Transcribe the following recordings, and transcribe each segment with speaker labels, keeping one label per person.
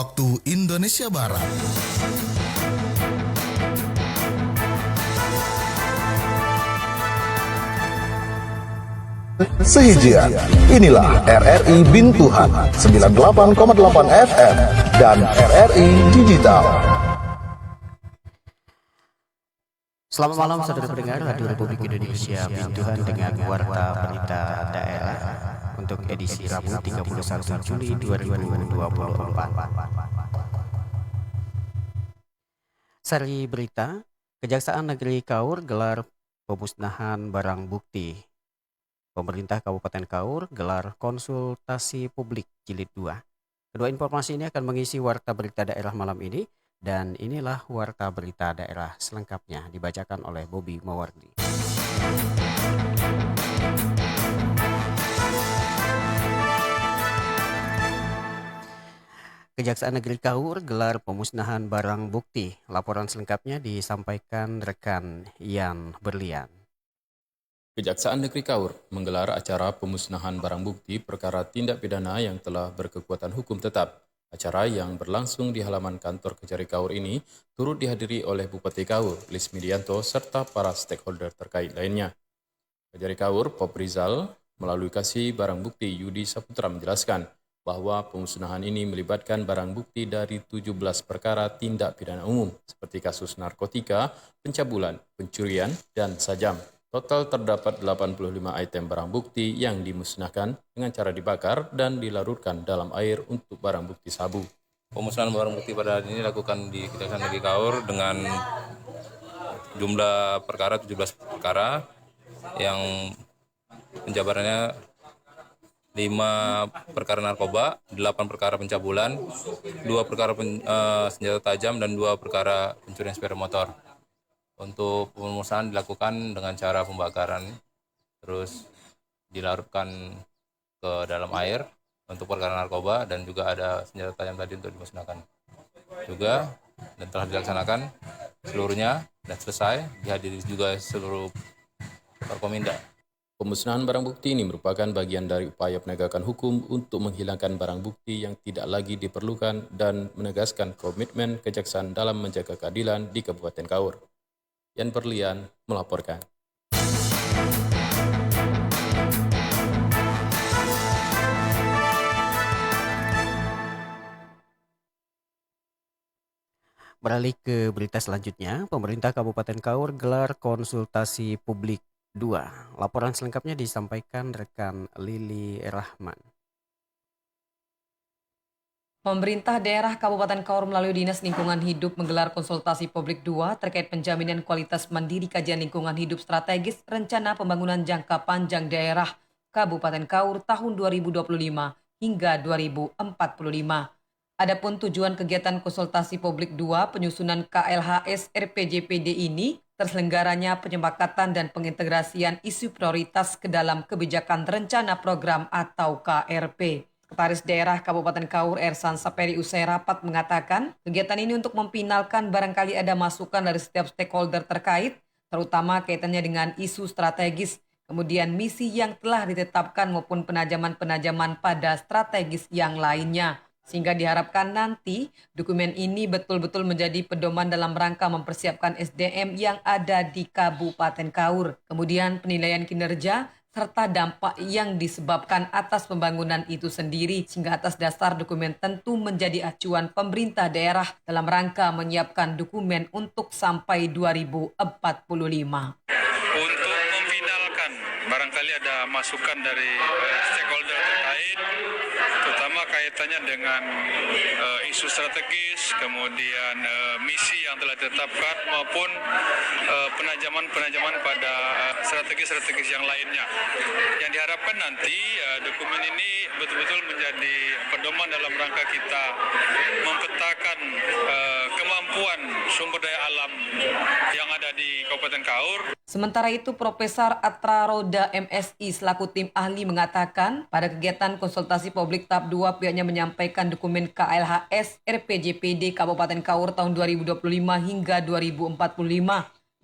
Speaker 1: waktu Indonesia Barat.
Speaker 2: Sehijian, inilah RRI Bintuhan 98,8 FM dan RRI Digital.
Speaker 3: Selamat malam saudara pendengar Radio Republik Indonesia Bintuhan dengan Warta Berita Daerah untuk edisi Rabu 31 Juli 2024. Seri berita, Kejaksaan Negeri Kaur gelar pemusnahan barang bukti. Pemerintah Kabupaten Kaur gelar konsultasi publik jilid 2. Kedua informasi ini akan mengisi Warta Berita Daerah malam ini. Dan inilah Warta Berita Daerah selengkapnya dibacakan oleh Bobby Mawardi. Kejaksaan Negeri Kaur gelar pemusnahan barang bukti. Laporan selengkapnya disampaikan rekan Yan Berlian.
Speaker 4: Kejaksaan Negeri Kaur menggelar acara pemusnahan barang bukti perkara tindak pidana yang telah berkekuatan hukum tetap. Acara yang berlangsung di halaman kantor Kejari Kaur ini turut dihadiri oleh Bupati Kaur, Lis Midianto, serta para stakeholder terkait lainnya. Kejari Kaur, Pop Rizal, melalui kasih barang bukti Yudi Saputra menjelaskan bahwa pemusnahan ini melibatkan barang bukti dari 17 perkara tindak pidana umum, seperti kasus narkotika, pencabulan, pencurian, dan sajam. Total terdapat 85 item barang bukti yang dimusnahkan dengan cara dibakar dan dilarutkan dalam air untuk barang bukti sabu.
Speaker 5: Pemusnahan barang bukti pada hari ini dilakukan di Kejaksaan Negeri Kaur dengan jumlah perkara 17 perkara yang penjabarannya 5 perkara narkoba, 8 perkara pencabulan, 2 perkara senjata tajam, dan 2 perkara pencurian sepeda motor. Untuk pemusnahan dilakukan dengan cara pembakaran, terus dilarutkan ke dalam air untuk perkara narkoba, dan juga ada senjata tajam tadi untuk dimusnahkan juga, dan telah dilaksanakan seluruhnya dan selesai. Dihadiri juga seluruh Forkominda.
Speaker 4: Pemusnahan barang bukti ini merupakan bagian dari upaya penegakan hukum untuk menghilangkan barang bukti yang tidak lagi diperlukan dan menegaskan komitmen kejaksaan dalam menjaga keadilan di Kabupaten Kaur. Yan Berlian melaporkan.
Speaker 3: Beralih ke berita selanjutnya, pemerintah Kabupaten Kaur gelar konsultasi publik 2. Laporan selengkapnya disampaikan rekan Lili Rahman.
Speaker 6: Pemerintah daerah Kabupaten Kaur melalui Dinas Lingkungan Hidup menggelar konsultasi publik 2 terkait penjaminan kualitas mandiri kajian lingkungan hidup strategis rencana pembangunan jangka panjang daerah Kabupaten Kaur tahun 2025 hingga 2045. Adapun tujuan kegiatan konsultasi publik 2 penyusunan KLHS RPJPD ini terselenggaranya penyepakatan dan pengintegrasian isu prioritas ke dalam kebijakan rencana program atau KRP. Sekretaris Daerah Kabupaten Kaur Ersan Saperi usai rapat mengatakan kegiatan ini untuk memfinalkan barangkali ada masukan dari setiap stakeholder terkait, terutama kaitannya dengan isu strategis, kemudian misi yang telah ditetapkan maupun penajaman-penajaman pada strategis yang lainnya. Sehingga diharapkan nanti dokumen ini betul-betul menjadi pedoman dalam rangka mempersiapkan SDM yang ada di Kabupaten Kaur. Kemudian penilaian kinerja serta dampak yang disebabkan atas pembangunan itu sendiri, sehingga atas dasar dokumen tentu menjadi acuan pemerintah daerah dalam rangka menyiapkan dokumen untuk sampai 2045.
Speaker 7: Untuk memfinalkan, barangkali ada masukan dari stakeholder terkait, terutama kaitannya dengan isu strategis, kemudian misi yang telah ditetapkan maupun penajaman-penajaman pada strategi-strategi yang lainnya. Yang diharapkan nanti dokumen ini betul-betul menjadi pedoman dalam rangka kita mempetakan kemampuan sumber daya alam yang ada di Kabupaten Kaur.
Speaker 6: Sementara itu, Profesor Atra Roda MSI selaku tim ahli mengatakan pada kegiatan konsultasi publik tahap 2 pihaknya menyampaikan dokumen KLHS RPJPD Kabupaten Kaur tahun 2025 hingga 2045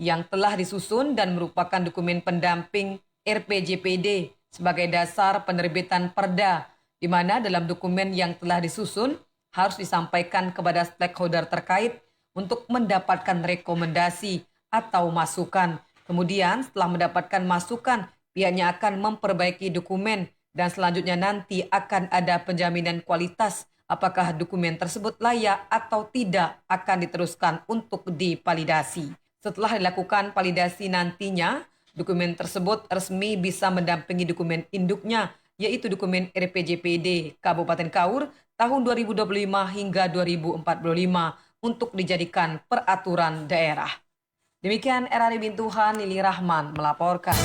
Speaker 6: yang telah disusun dan merupakan dokumen pendamping RPJPD sebagai dasar penerbitan perda, di mana dalam dokumen yang telah disusun harus disampaikan kepada stakeholder terkait untuk mendapatkan rekomendasi atau masukan. Kemudian setelah mendapatkan masukan, pihaknya akan memperbaiki dokumen dan selanjutnya nanti akan ada penjaminan kualitas apakah dokumen tersebut layak atau tidak akan diteruskan untuk divalidasi. Setelah dilakukan validasi nantinya, dokumen tersebut resmi bisa mendampingi dokumen induknya, yaitu dokumen RPJPD Kabupaten Kaur tahun 2025 hingga 2045 untuk dijadikan peraturan daerah. Demikian RRI Bintuhan, Lili Rahman melaporkan.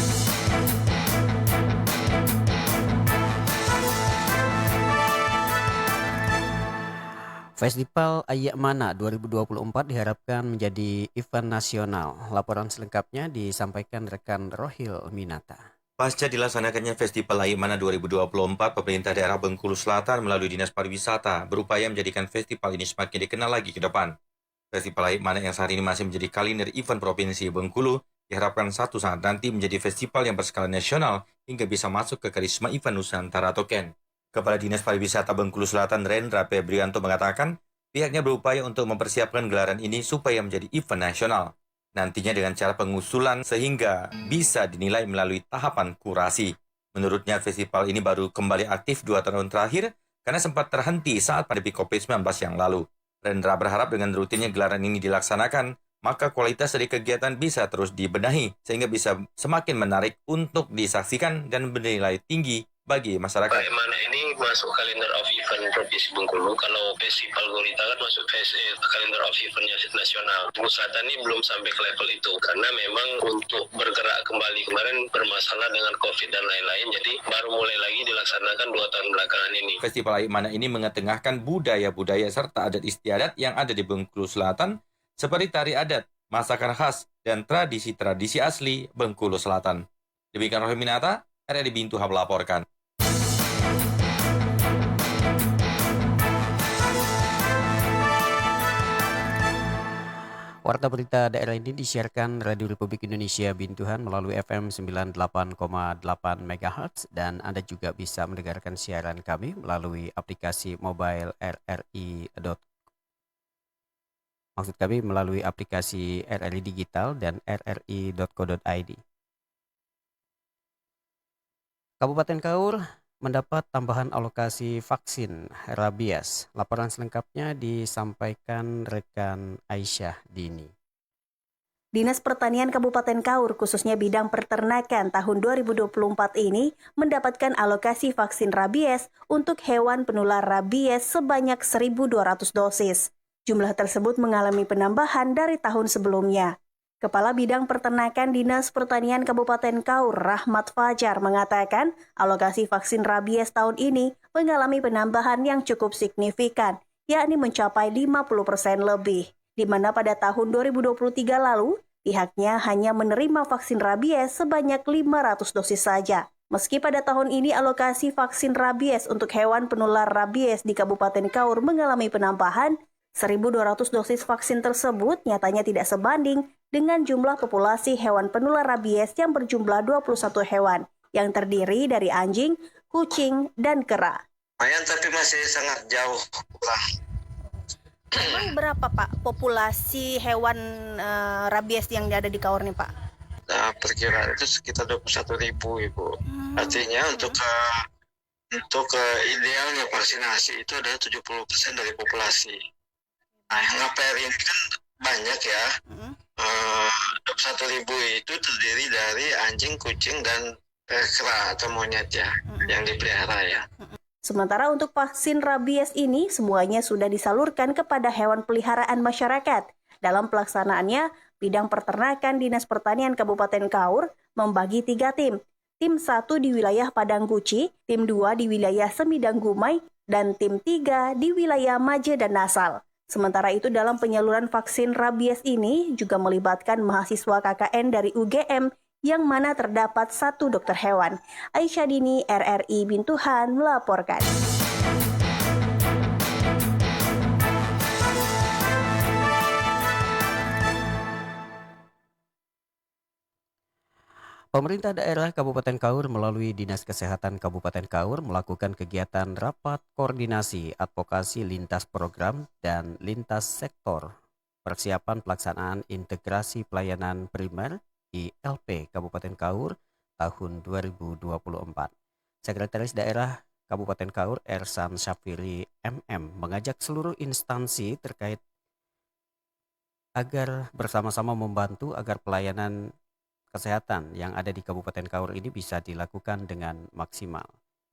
Speaker 3: Festival Ayak Mana 2024 diharapkan menjadi event nasional. Laporan selengkapnya disampaikan rekan Rohil Minata.
Speaker 8: Pasca dilaksanakannya Festival Ayak Mana 2024, pemerintah daerah Bengkulu Selatan melalui Dinas Pariwisata berupaya menjadikan festival ini semakin dikenal lagi ke depan. Festival Ayak Mana yang saat ini masih menjadi kalender event Provinsi Bengkulu diharapkan satu saat nanti menjadi festival yang berskala nasional hingga bisa masuk ke karisma event Nusantara atau KEN. Kepala Dinas Pariwisata Bengkulu Selatan Rendra Febrianto mengatakan pihaknya berupaya untuk mempersiapkan gelaran ini supaya menjadi event nasional. Nantinya dengan cara pengusulan sehingga bisa dinilai melalui tahapan kurasi. Menurutnya festival ini baru kembali aktif 2 tahun terakhir karena sempat terhenti saat pandemi COVID-19 yang lalu. Rendra berharap dengan rutinnya gelaran ini dilaksanakan, maka kualitas dari kegiatan bisa terus dibenahi sehingga bisa semakin menarik untuk disaksikan dan bernilai tinggi bagi masyarakat.
Speaker 9: Ayak Mana ini masuk kalender of event Provinsi Bengkulu. Kalau festival gurita kan masuk kalender of eventnya nasional. Selatan ini belum sampai ke level itu karena memang untuk bergerak kembali kemarin bermasalah dengan COVID dan lain-lain. Jadi baru mulai lagi dilaksanakan 2 tahun belakangan ini.
Speaker 8: Festival Ayak Mana ini mengetengahkan budaya-budaya serta adat istiadat yang ada di Bengkulu Selatan seperti tari adat, masakan khas, dan tradisi-tradisi asli Bengkulu Selatan. Demikian Rohim Minata, RRI Bintuhan melaporkan.
Speaker 3: Warta berita daerah ini disiarkan Radio Republik Indonesia Bintuhan melalui FM 98,8 MHz dan Anda juga bisa mendengarkan siaran kami melalui aplikasi mobile RRI. Maksud kami melalui aplikasi RRI Digital dan rri.co.id. Kabupaten Kaur mendapat tambahan alokasi vaksin rabies. Laporan selengkapnya disampaikan rekan Aisyah Dini.
Speaker 10: Dinas Pertanian Kabupaten Kaur khususnya bidang peternakan tahun 2024 ini mendapatkan alokasi vaksin rabies untuk hewan penular rabies sebanyak 1.200 dosis. Jumlah tersebut mengalami penambahan dari tahun sebelumnya. Kepala Bidang Peternakan Dinas Pertanian Kabupaten Kaur, Rahmat Fajar, mengatakan alokasi vaksin rabies tahun ini mengalami penambahan yang cukup signifikan, yakni mencapai 50% lebih, di mana pada tahun 2023 lalu, pihaknya hanya menerima vaksin rabies sebanyak 500 dosis saja. Meski pada tahun ini alokasi vaksin rabies untuk hewan penular rabies di Kabupaten Kaur mengalami penambahan, 1.200 dosis vaksin tersebut nyatanya tidak sebanding dengan jumlah populasi hewan penular rabies yang berjumlah 21 hewan, yang terdiri dari anjing, kucing, dan kera.
Speaker 9: Lumayan tapi masih sangat jauh.
Speaker 10: Memang berapa Pak populasi hewan rabies yang ada di Kaur nih Pak?
Speaker 9: Nah, perkiraan itu sekitar 21.000 Ibu. Artinya untuk idealnya vaksinasi itu adalah 70% dari populasi. Nah, yang APR ini kan banyak ya. 21.000 itu terdiri dari anjing, kucing, dan kera atau monyet ya, yang dipelihara ya.
Speaker 10: Sementara untuk vaksin rabies ini semuanya sudah disalurkan kepada hewan peliharaan masyarakat. Dalam pelaksanaannya, Bidang Peternakan Dinas Pertanian Kabupaten Kaur membagi 3 tim. Tim 1 di wilayah Padang Guci, tim 2 di wilayah Semidang Gumai, dan tim 3 di wilayah Maje dan Nasal. Sementara itu dalam penyaluran vaksin rabies ini juga melibatkan mahasiswa KKN dari UGM yang mana terdapat 1 dokter hewan. Aisyah Dini, RRI Bintuhan melaporkan.
Speaker 3: Pemerintah daerah Kabupaten Kaur melalui Dinas Kesehatan Kabupaten Kaur melakukan kegiatan rapat koordinasi advokasi lintas program dan lintas sektor persiapan pelaksanaan integrasi pelayanan primer ILP Kabupaten Kaur tahun 2024. Sekretaris Daerah Kabupaten Kaur Ersan Syafiri MM mengajak seluruh instansi terkait agar bersama-sama membantu agar pelayanan kesehatan yang ada di Kabupaten Kaur ini bisa dilakukan dengan maksimal.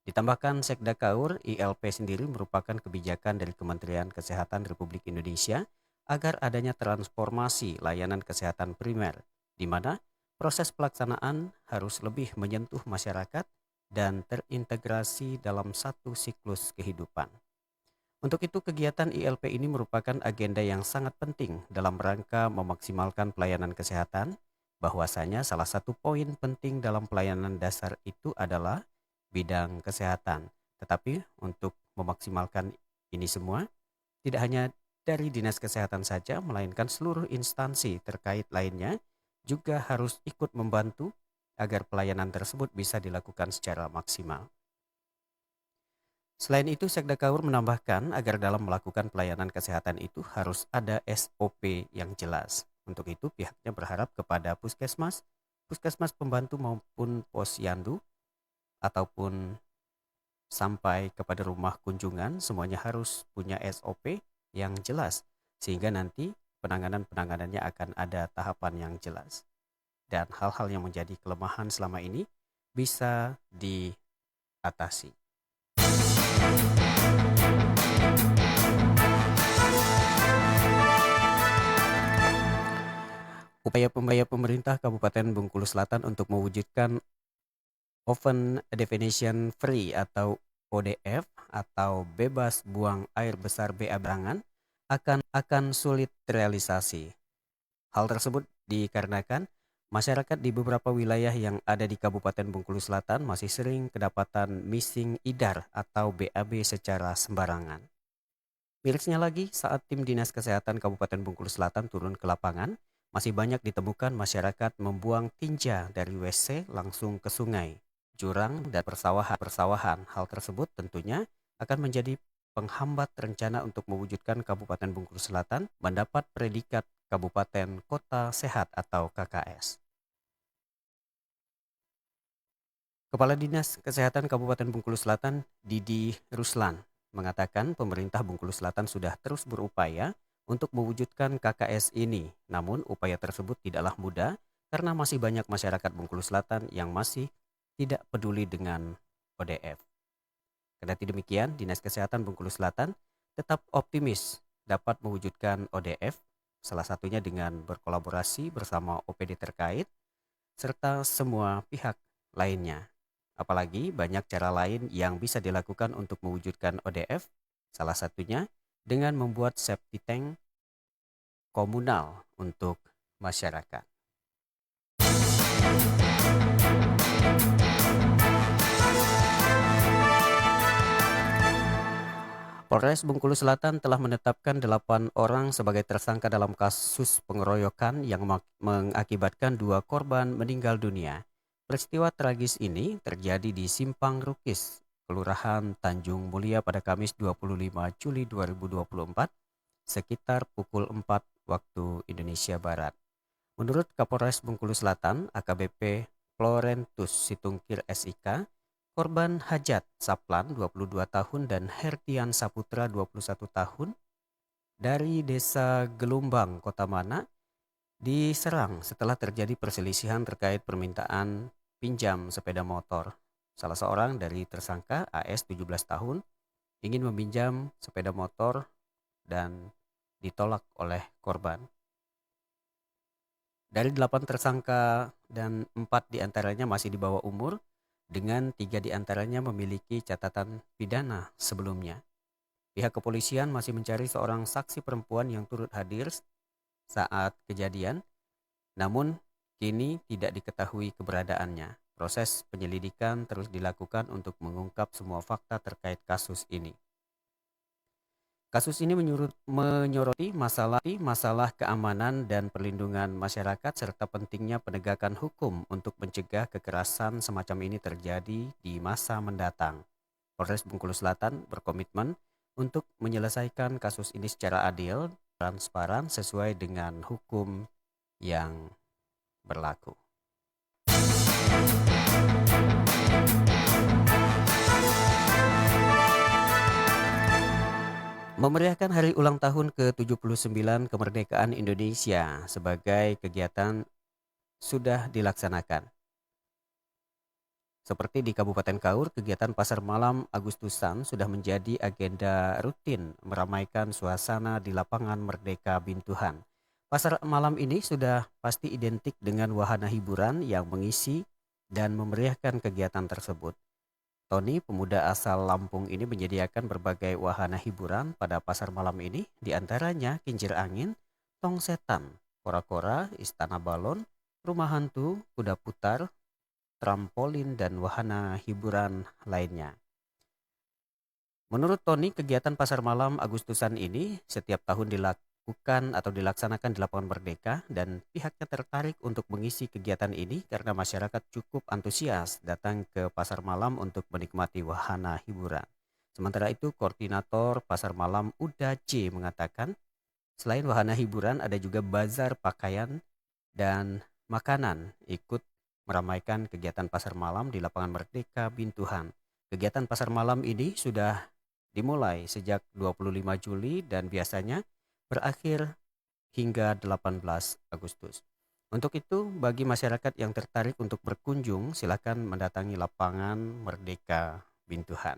Speaker 3: Ditambahkan Sekda Kaur, ILP sendiri merupakan kebijakan dari Kementerian Kesehatan Republik Indonesia agar adanya transformasi layanan kesehatan primer, di mana proses pelaksanaan harus lebih menyentuh masyarakat dan terintegrasi dalam satu siklus kehidupan. Untuk itu, kegiatan ILP ini merupakan agenda yang sangat penting dalam rangka memaksimalkan pelayanan kesehatan. Bahwasanya salah satu poin penting dalam pelayanan dasar itu adalah bidang kesehatan. Tetapi untuk memaksimalkan ini semua, tidak hanya dari Dinas Kesehatan saja, melainkan seluruh instansi terkait lainnya juga harus ikut membantu agar pelayanan tersebut bisa dilakukan secara maksimal. Selain itu, Sekda Kaur menambahkan agar dalam melakukan pelayanan kesehatan itu harus ada SOP yang jelas. Untuk itu, pihaknya berharap kepada puskesmas pembantu maupun posyandu, ataupun sampai kepada rumah kunjungan, semuanya harus punya SOP yang jelas, sehingga nanti penanganannya akan ada tahapan yang jelas. Dan hal-hal yang menjadi kelemahan selama ini bisa diatasi. Upaya pemerintah Kabupaten Bengkulu Selatan untuk mewujudkan Open Definition Free atau ODF atau bebas buang air besar BA Brangan akan sulit terrealisasi. Hal tersebut dikarenakan masyarakat di beberapa wilayah yang ada di Kabupaten Bengkulu Selatan masih sering kedapatan missing idar atau BAB secara sembarangan. Mirisnya lagi, saat tim Dinas Kesehatan Kabupaten Bengkulu Selatan turun ke lapangan, masih banyak ditemukan masyarakat membuang tinja dari WC langsung ke sungai, jurang, dan persawahan. Hal tersebut tentunya akan menjadi penghambat rencana untuk mewujudkan Kabupaten Bengkulu Selatan mendapat predikat Kabupaten Kota Sehat atau KKS. Kepala Dinas Kesehatan Kabupaten Bengkulu Selatan, Didi Ruslan, mengatakan pemerintah Bengkulu Selatan sudah terus berupaya untuk mewujudkan KKS ini. Namun upaya tersebut tidaklah mudah karena masih banyak masyarakat Bengkulu Selatan yang masih tidak peduli dengan ODF. Kendati demikian, Dinas Kesehatan Bengkulu Selatan tetap optimis dapat mewujudkan ODF, salah satunya dengan berkolaborasi bersama OPD terkait serta semua pihak lainnya. Apalagi banyak cara lain yang bisa dilakukan untuk mewujudkan ODF, salah satunya dengan membuat septic tank komunal untuk masyarakat. Polres Bengkulu Selatan telah menetapkan 8 orang sebagai tersangka dalam kasus pengeroyokan yang mengakibatkan 2 korban meninggal dunia. Peristiwa tragis ini terjadi di Simpang Rukis, Kelurahan Tanjung Mulia pada Kamis 25 Juli 2024 sekitar pukul 4 waktu Indonesia Barat. Menurut Kapolres Bengkulu Selatan, AKBP Florentus Situngkir SIK, korban Hajat Saplan 22 tahun dan Hertian Saputra 21 tahun dari Desa Gelombang, Kota Mana, diserang setelah terjadi perselisihan terkait permintaan pinjam sepeda motor. Salah seorang dari tersangka, AS 17 tahun, ingin meminjam sepeda motor dan ditolak oleh korban. Dari 8 tersangka dan 4 diantaranya masih di bawah umur, dengan 3 diantaranya memiliki catatan pidana sebelumnya. Pihak kepolisian masih mencari seorang saksi perempuan yang turut hadir saat kejadian, namun kini tidak diketahui keberadaannya. Proses penyelidikan terus dilakukan untuk mengungkap semua fakta terkait kasus ini. Kasus ini menyoroti masalah keamanan dan perlindungan masyarakat serta pentingnya penegakan hukum untuk mencegah kekerasan semacam ini terjadi di masa mendatang. Polres Bengkulu Selatan berkomitmen untuk menyelesaikan kasus ini secara adil, transparan, sesuai dengan hukum yang berlaku. Memeriahkan hari ulang tahun ke-79 kemerdekaan Indonesia sebagai kegiatan sudah dilaksanakan. Seperti di Kabupaten Kaur, kegiatan Pasar Malam Agustusan sudah menjadi agenda rutin meramaikan suasana di lapangan Merdeka Bintuhan. Pasar malam ini sudah pasti identik dengan wahana hiburan yang mengisi dan memeriahkan kegiatan tersebut. Tony, pemuda asal Lampung ini menyediakan berbagai wahana hiburan pada pasar malam ini, diantaranya kincir angin, tong setan, kora-kora, istana balon, rumah hantu, kuda putar, trampolin, dan wahana hiburan lainnya. Menurut Tony, kegiatan pasar malam Agustusan ini setiap tahun dilakukan atau dilaksanakan di lapangan Merdeka dan pihaknya tertarik untuk mengisi kegiatan ini karena masyarakat cukup antusias datang ke pasar malam untuk menikmati wahana hiburan. Sementara itu, koordinator pasar malam Uda C mengatakan, selain wahana hiburan ada juga bazar pakaian dan makanan ikut meramaikan kegiatan pasar malam di lapangan Merdeka Bintuhan. Kegiatan pasar malam ini sudah dimulai sejak 25 Juli dan biasanya berakhir hingga 18 Agustus. Untuk itu, bagi masyarakat yang tertarik untuk berkunjung, silakan mendatangi lapangan Merdeka Bintuhan.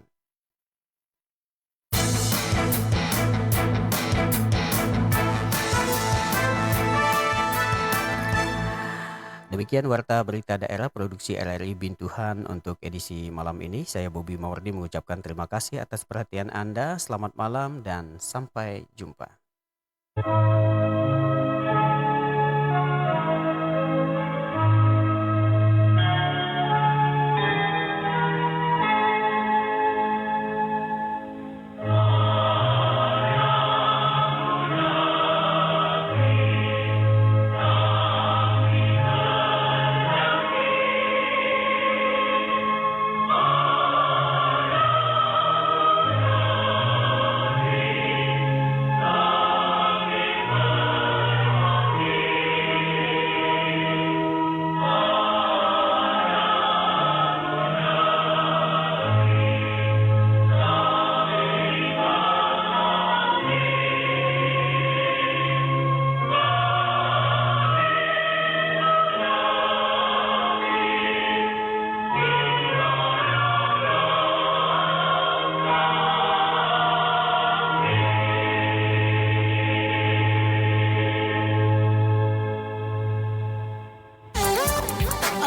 Speaker 3: Demikian warta berita daerah produksi RRI Bintuhan untuk edisi malam ini. Saya Bobi Mawardi mengucapkan terima kasih atas perhatian Anda. Selamat malam dan sampai jumpa.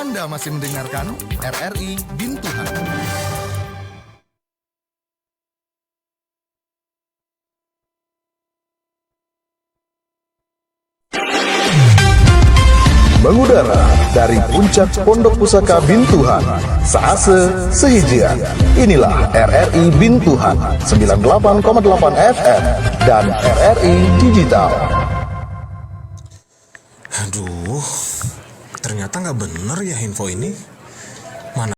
Speaker 1: Anda masih mendengarkan RRI Bintuhan.
Speaker 2: Mengudara dari puncak Pondok Pusaka Bintuhan, Saase Sehijian. Inilah RRI Bintuhan 98,8 FM dan RRI Digital.
Speaker 11: Aduh, ternyata nggak bener ya info ini. Mana